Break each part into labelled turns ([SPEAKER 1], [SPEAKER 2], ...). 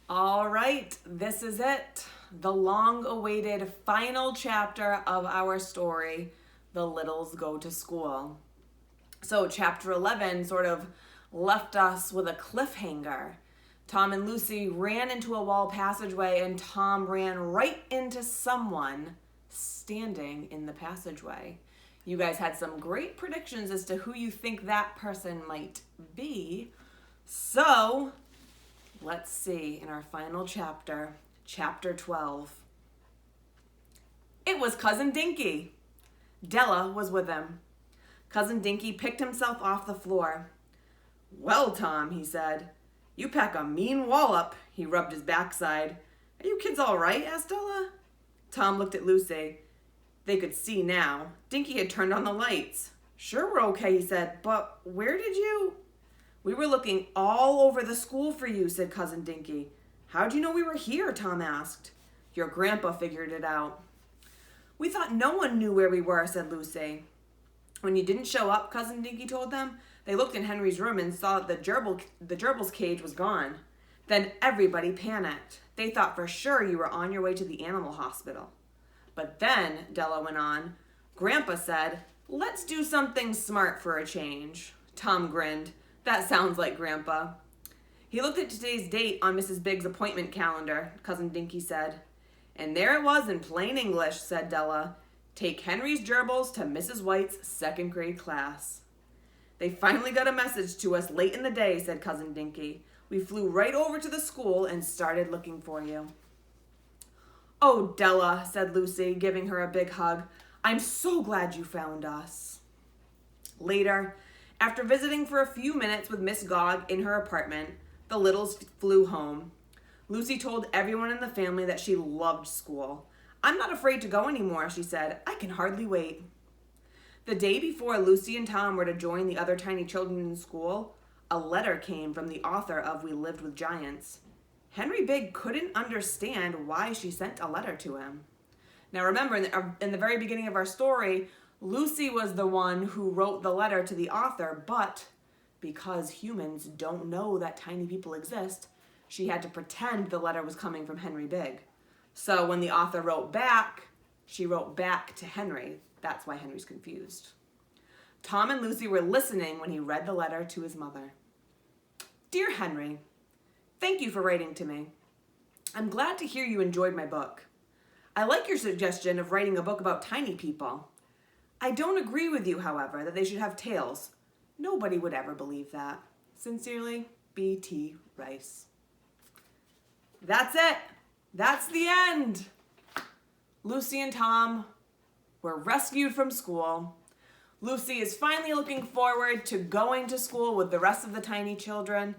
[SPEAKER 1] All right, this is it. The long-awaited final chapter of our story, The Littles Go to School. So chapter 11 sort of left us with a cliffhanger. Tom and Lucy ran into a wall passageway and Tom ran right into someone standing in the passageway. You guys had some great predictions as to who you think that person might be. So let's see in our final chapter, chapter 12. It was Cousin Dinky. Della was with him. Cousin Dinky picked himself off the floor. "Well, Tom," he said, "you pack a mean wallop." He rubbed his backside. "Are you kids all right?" asked Della. Tom looked at Lucy. They could see now. Dinky had turned on the lights. "Sure, we're okay," he said, "but where did you—" "We were looking all over the school for you," said Cousin Dinky. "How'd you know we were here?" Tom asked. "Your grandpa figured it out." "We thought no one knew where we were," said Lucy. "When you didn't show up," Cousin Dinky told them, "they looked in Henry's room and saw that the gerbil's cage was gone. Then everybody panicked. They thought for sure you were on your way to the animal hospital. But then," Della went on, "Grandpa said, 'Let's do something smart for a change.'" Tom grinned. "That sounds like Grandpa." "He looked at today's date on Mrs. Biggs' appointment calendar," Cousin Dinky said. "And there it was in plain English," said Della. "Take Henry's gerbils to Mrs. White's second grade class." "They finally got a message to us late in the day," said Cousin Dinky. "We flew right over to the school and started looking for you." "Oh, Della," said Lucy, giving her a big hug. "I'm so glad you found us." Later, after visiting for a few minutes with Miss Gogg in her apartment, the Littles flew home. Lucy told everyone in the family that she loved school. "I'm not afraid to go anymore," she said. "I can hardly wait." The day before Lucy and Tom were to join the other tiny children in school, a letter came from the author of We Lived with Giants. Henry Big couldn't understand why she sent a letter to him. Now remember, in the very beginning of our story, Lucy was the one who wrote the letter to the author, but because humans don't know that tiny people exist, she had to pretend the letter was coming from Henry Big. So when the author wrote back, she wrote back to Henry. That's why Henry's confused. Tom and Lucy were listening when he read the letter to his mother. "Dear Henry, thank you for writing to me. I'm glad to hear you enjoyed my book. I like your suggestion of writing a book about tiny people. I don't agree with you, however, that they should have tails. Nobody would ever believe that. Sincerely, B.T. Rice." That's it. That's the end. Lucy and Tom were rescued from school. Lucy is finally looking forward to going to school with the rest of the tiny children,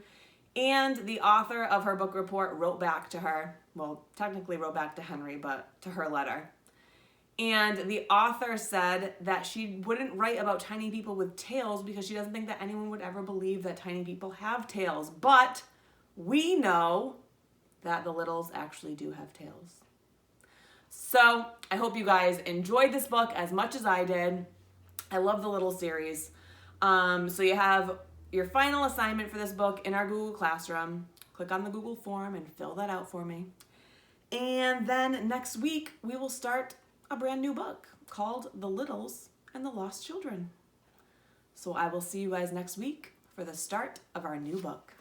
[SPEAKER 1] and the author of her book report wrote back to her. Well, technically wrote back to Henry, but to her letter. And the author said that she wouldn't write about tiny people with tails because she doesn't think that anyone would ever believe that tiny people have tails. But we know that the Littles actually do have tails. So I hope you guys enjoyed this book as much as I did. I love the Little series. So you have your final assignment for this book in our Google Classroom. Click on the Google form and fill that out for me. And then next week, we will start a brand new book called The Littles and the Lost Children. So I will see you guys next week for the start of our new book.